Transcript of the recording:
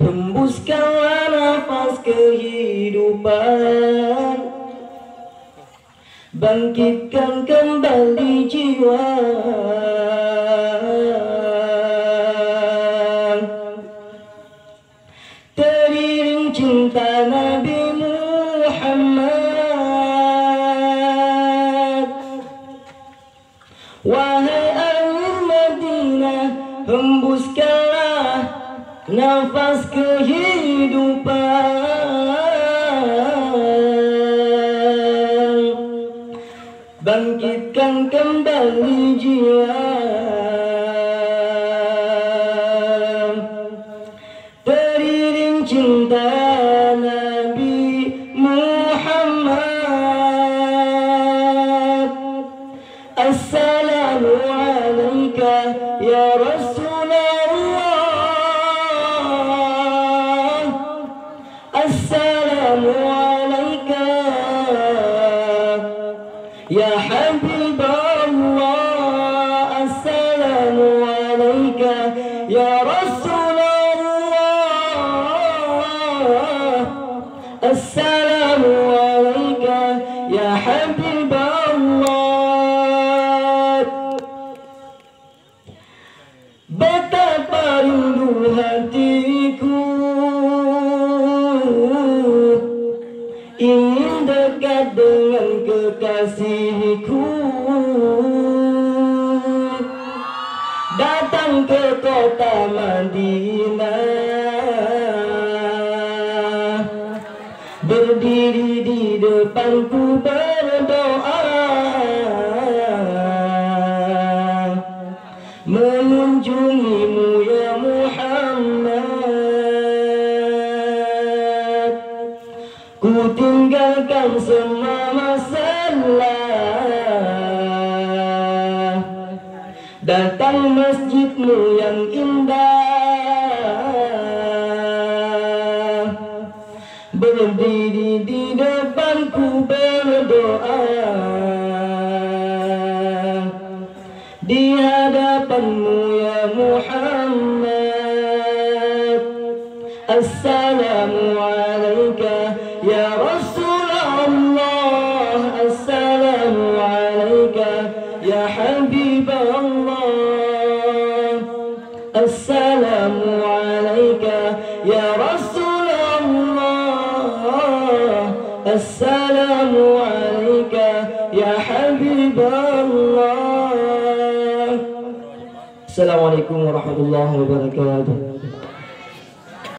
hembuskanlah nafas kehidupan, bangkitkan kembali jiwa. Teriring cinta Nabi Muhammad, wahai ahli Madinah, hembuskanlah nafas kehidupan, bangkitkan kembali jiwa. Teriring cinta Nabi Muhammad, assalamu alaika ya Rasulullah, assalamu alaika ya Habiballah, assalamu alaika ya Rasulullah, assalamu alaika ya Habiballah. Betapa rindu hatiku ingin dekat dengan kekasihku, datang ke kota Madinah, berdiri di depanku berdoa, mengunjungimu ya Muhammad. Ku tinggalkan semua masalah, datang masjidmu yang indah, berdiri di depanku berdoa, di hadapanmu ya Muhammad. Assalamu alaika ya Rasulullah, assalamu alaika ya Habiballah, assalamu alaika ya Rasulullah, assalamu alaika ya Habiballah. Assalamualaikum warahmatullahi wabarakatuh.